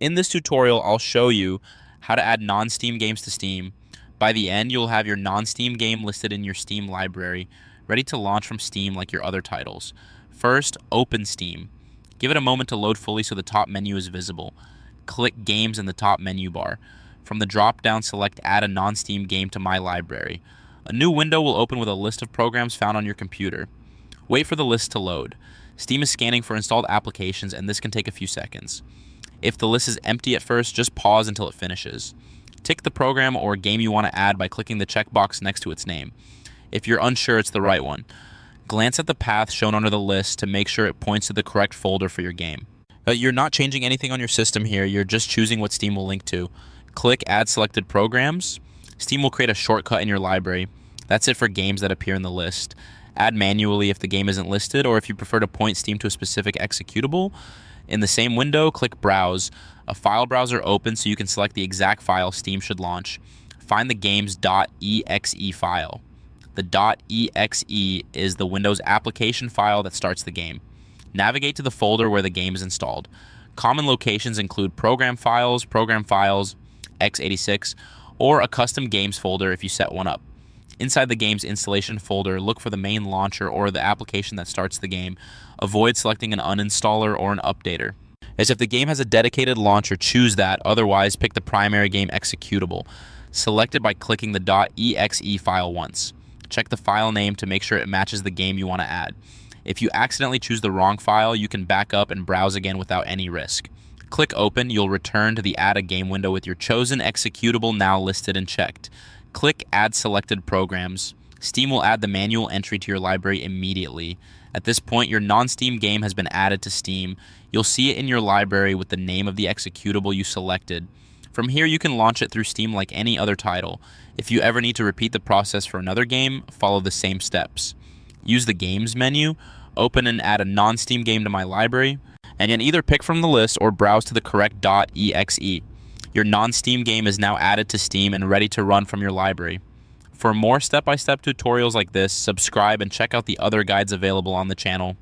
In this tutorial, I'll show you how to add non-Steam games to Steam. By the end, you'll have your non-Steam game listed in your Steam library, ready to launch from Steam like your other titles. First, open Steam. Give it a moment to load fully so the top menu is visible. Click Games in the top menu bar. From the drop-down, select Add a non-Steam game to my library. A new window will open with a list of programs found on your computer. Wait for the list to load. Steam is scanning for installed applications, and this can take a few seconds. If the list is empty at first, just pause until it finishes. Tick the program or game you want to add by clicking the checkbox next to its name, if you're unsure it's the right one. Glance at the path shown under the list to make sure it points to the correct folder for your game. You're not changing anything on your system here, you're just choosing what Steam will link to. Click Add Selected Programs. Steam will create a shortcut in your library. That's it for games that appear in the list. Add manually if the game isn't listed, or if you prefer to point Steam to a specific executable. In the same window, click Browse. A file browser opens so you can select the exact file Steam should launch. Find the game's .exe file. The .exe is the Windows application file that starts the game. Navigate to the folder where the game is installed. Common locations include program files, x86, or a custom games folder if you set one up. Inside the game's installation folder, look for the main launcher or the application that starts the game. Avoid selecting an uninstaller or an updater. As if the game has a dedicated launcher, choose that, otherwise pick the primary game executable. Select it by clicking the .exe file once. Check the file name to make sure it matches the game you want to add. If you accidentally choose the wrong file, you can back up and browse again without any risk. Click Open, you'll return to the Add a Game window with your chosen executable now listed and checked. Click Add Selected Programs. Steam will add the manual entry to your library immediately. At this point, your non-Steam game has been added to Steam. You'll see it in your library with the name of the executable you selected. From here, you can launch it through Steam like any other title. If you ever need to repeat the process for another game, follow the same steps. Use the Games menu, open and add a non-Steam game to my library, and you can either pick from the list or browse to the correct .exe. Your non-Steam game is now added to Steam and ready to run from your library. For more step-by-step tutorials like this, subscribe and check out the other guides available on the channel.